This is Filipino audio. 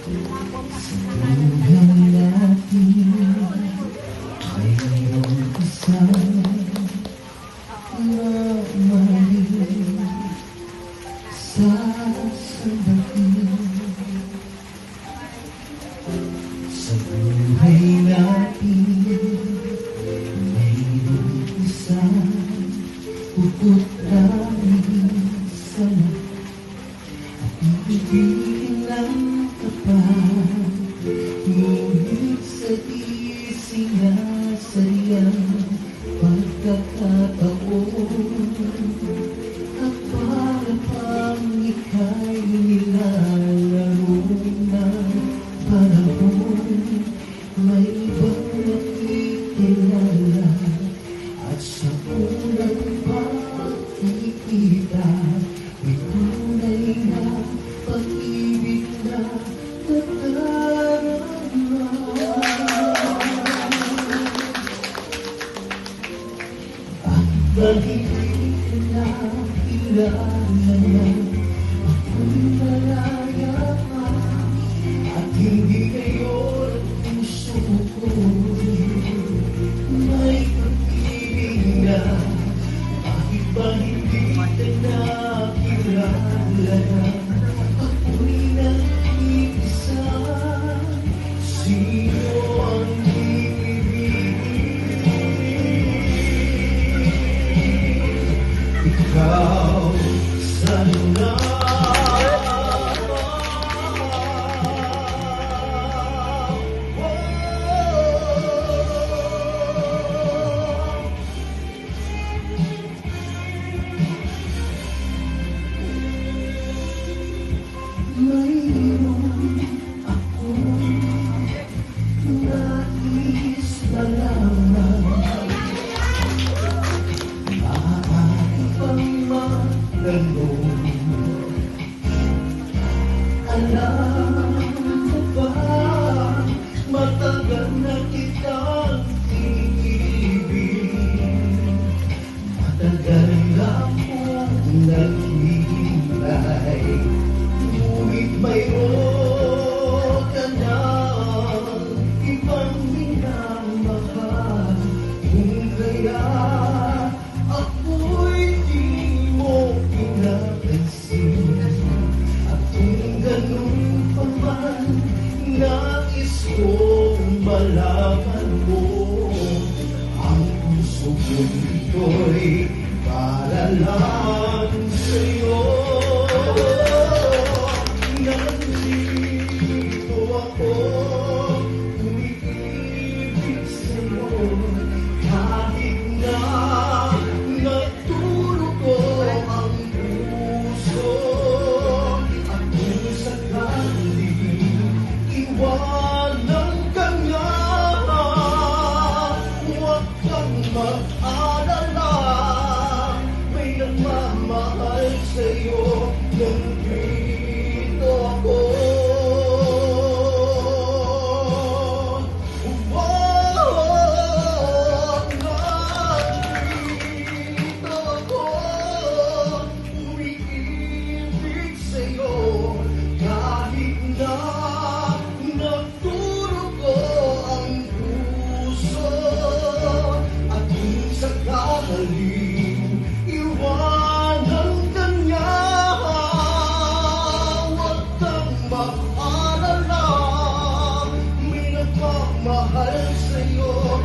Sa buhay natin ay mayroong isa na mali sa sandaling. Sa buhay natin mayroong isa puput namin sana at ibigin ng kapal, ngunit sa di sinasayang pagkakataon at para pang ika'y nilalaro ng panahon, may ibang nakikilala at sa unang pagkikita may tunay na pag-ibig na nadarama. At dahil na kilala na ako'y malaya at hindi ngayon ang puso ko may pag-ibig na. Bakit ba hindi ka nakilala na ako'y nag-iisa? Sino ang ibigin? Ikaw sana. Mayroon akong nais na lamang maaari pang magtanong. Alam mo ba, matagal na kitang iniibig, matagal na akong naghihintay. Ngunit mayroon ka na ibang minamahal, kung kaya ako'y di mo pinapansin. At kung ganun pa man, nais kong malaman mo ang puso ko'y para lang sa'yo. Nandito ako, umiibig sa'yo, kahit na naturugo ang puso. At kung sakaling iwanan ka nga, huwag kang mag-alala, may nagmamahal sa'yo. Nandito ako. Nandito ako. Umiibig sa'yo kahit na nagdurugo ang puso. At kung sakaling iwanan ka niya, mag-alala, may nagmamahal sa'yo.